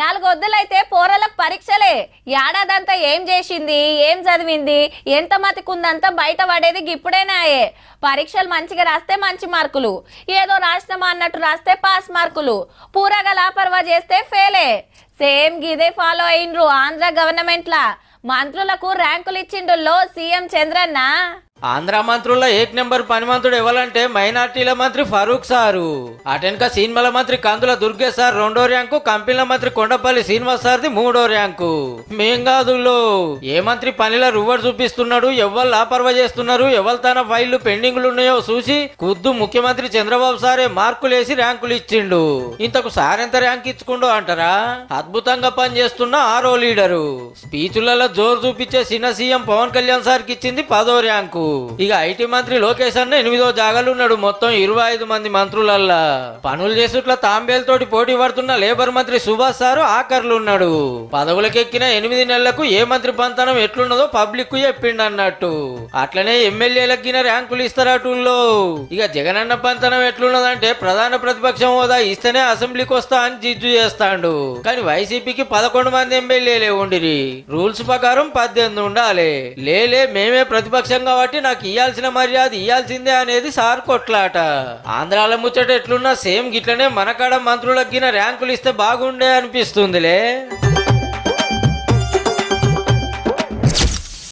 నాలుగొద్దులైతే పోరలకు పరీక్షలే. ఏడాదంతా ఏం చేసింది, ఏం చదివింది, ఎంత మతికుందంతా బయట పడేది గిప్పుడేనాయే. పరీక్షలు మంచిగా రాస్తే మంచి మార్కులు, ఏదో రాసినమా అన్నట్టు రాస్తే పాస్ మార్కులు, పూరగా లాపర్వా చేస్తే ఫెయిలే. సేమ్ గిదే ఫాలో అయినరు ఆంధ్ర గవర్నమెంట్లా. మంత్రులకు ర్యాంకులు ఇచ్చిండుల్లో సీఎం చంద్రన్న. ఆంధ్ర మంత్రుల్లో ఏక్ నెంబర్ పనిమంతుడు ఎవరంటే మైనార్టీల మంత్రి ఫరూక్ సారు, అటెన్క సినిమాల మంత్రి కందుల దుర్గే సార్ 2వ ర్యాంకు, కంపెనీల మంత్రి కొండపల్లి శ్రీనివాస్ సార్ది 3వ ర్యాంకు. మేం కాదుల్లో ఏ మంత్రి పనిలో రువ్వడు చూపిస్తున్నాడు, ఎవరు లాపర్వ చేస్తున్నారు, ఎవరు తన ఫైళ్లు పెండింగ్లు ఉన్నాయో చూసి ఖుద్దు ముఖ్యమంత్రి చంద్రబాబు సారే మార్కులేసి ర్యాంకులు ఇచ్చిండు. ఇంతకు సార్ ఎంత ర్యాంక్ ఇచ్చుకుండో అంటారా? అద్భుతంగా పనిచేస్తున్న 6వ లీడరు. స్పీచ్లలో జోరు చూపించే చిన్న సీఎం పవన్ కళ్యాణ్ సార్కి ఇచ్చింది 10వ ర్యాంకు. ఇక ఐటీ మంత్రి లోకేష్ అన్న 8వ జాగాలు ఉన్నాడు. మొత్తం 25 మంది మంత్రులల్లా. పనులు చేసుట్ల తాంబేలతోటి పోటీ పడుతున్న లేబర్ మంత్రి సుభాష్ సారు ఆఖర్లు ఉన్నాడు. పదవులకెక్కిన 8 నెలలకు ఏ మంత్రి పంతనం ఎట్లున్నదో పబ్లిక్ కు చెప్పిండు అన్నట్టు. అట్లనే ఎమ్మెల్యేలకిన ర్యాంకులు ఇస్తారటూల్లో. ఇక జగనన్న పంతనం ఎట్లున్నదంటే ప్రధాన ప్రతిపక్షం హోదా ఇస్తేనే అసెంబ్లీకి వస్తా అని జిజ్జు చేస్తాడు. కానీ వైసీపీకి 11 మంది ఎమ్మెల్యేలే ఉండిరి. రూల్స్ ప్రకారం 18 ఉండాలి. లేలే మేమే ప్రతిపక్షం కాబట్టి నాకు ఇయ్యాల్సిన మర్యాద ఇయ్యాల్సిందే అనేది సార్ కొట్లాట. ఆంధ్రాల ముచ్చట ఎట్లున్నా సేమ్ గిట్లనే మనకాడ మంత్రులకు గిన ర్యాంకులు ఇస్తే బాగుండే అనిపిస్తుందిలే.